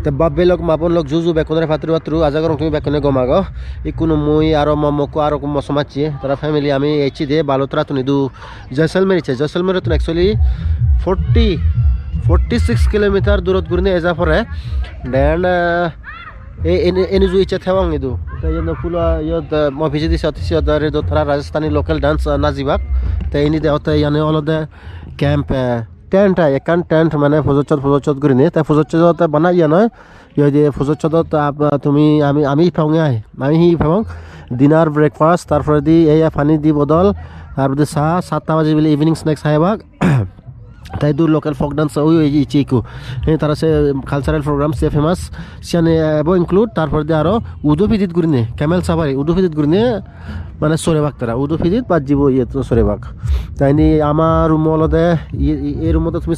te babbelok mapon lok juju bekonre fatru fatru ajagarong tumi bekone gomago ikunu mui aro momoko aro mosomachi tara family ami echi de balotra tuni du jaisalmer iche jaisalmer tun actually 46 kilometer durot gurne eja pore then eni ju iche thewang idu ta yendo pula yod mo vijidi satisi odare do tara rajasthani local dance najibak ta eni de ote yane olode camp tent একান tent মানে ফজচত গরিনে তাই ফজচত বানাই ইয়া নয় ইয়ে যে ফজচত তুমি আমি ফাউঙে আই আমি হি ফাউং ডিনার ব্রেকফাস্ট তারপরে দি এই পানি দি বদল তারপরে চাহ 7টা বাজে বলে ইভিনিং স্ন্যাক্স খাইবাক তাই দু লোকাল ফক ডান্স ওই চিকু তারা সে কালচারাল প্রোগ্রাম সে ফেমাস সিয়ানে এব ইনক্লুড তারপরে দি আরো উদো ফিদিত গরিনে ক্যামেল সাফারি উদো ফিদিত গরিনে মানে সরেবাক তারা উদো ফিদিত বাদ যাব ইয়ে তো সরেবাক তাই নি আমার রুম হলদে এই রুমতে তুমি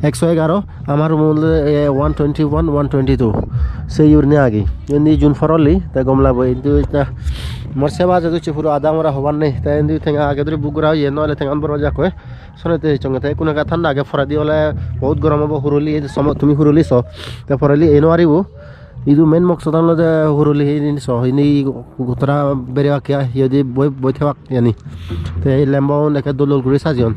111 আমার রুম হলদে 121 122 সেই ইউরনে আগে এনি জুন ফরলি তাই গমলাবো কিন্তু মোর সেবা যদি পুরো আদা মরা হবার নেই তাই এndi থেঙ্গা আগে ধরে বুকরা ইয়ে নলে থেঙ্গান বড় যা কয় শোনাতে চঙ্গে তাই কোনো ঠান্ডা আগে ফরা দি হলে বহুত গরম হবো হুরলি এই সময় তুমি হুরলি স তাই ফরালি এনো আরিব ಇದು ಮೇನ್ ಮಕ್ಸದ ಅನ್ನೋದ ಹುರುಲಿ ಹಿಂದಿ ಸೊ ಹಿಂದಿ ಗುತರ ಬೇರೆ ವಾಕ್ಯ ಯದಿ ಬೈ ಥೇವಾಕ್ ಯಾನಿ তে লেম্বাউন একে দোলল ঘুরে সাজিয়ন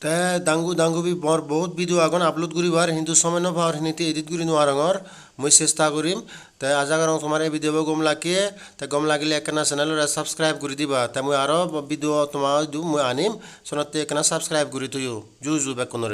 তে দাঙ্গু বি বর বহুত ভিডিও আগন আপলোড করিবার কিন্তু সময় ন পাওয়ার হিনিতে এডিট করি নোয়ার রঙর মই চেষ্টা করিম তে আজাগার তোমার এই ভিডিও গম লাগিয়ে তে গম লাগিলে একখানা চ্যানেল সাবস্ক্রাইব করে দিবা তে মই আরো ভিডিও তোমার মই আনিম সোনাতে একখানা সাবস্ক্রাইব করি তুইও জু বেকনরে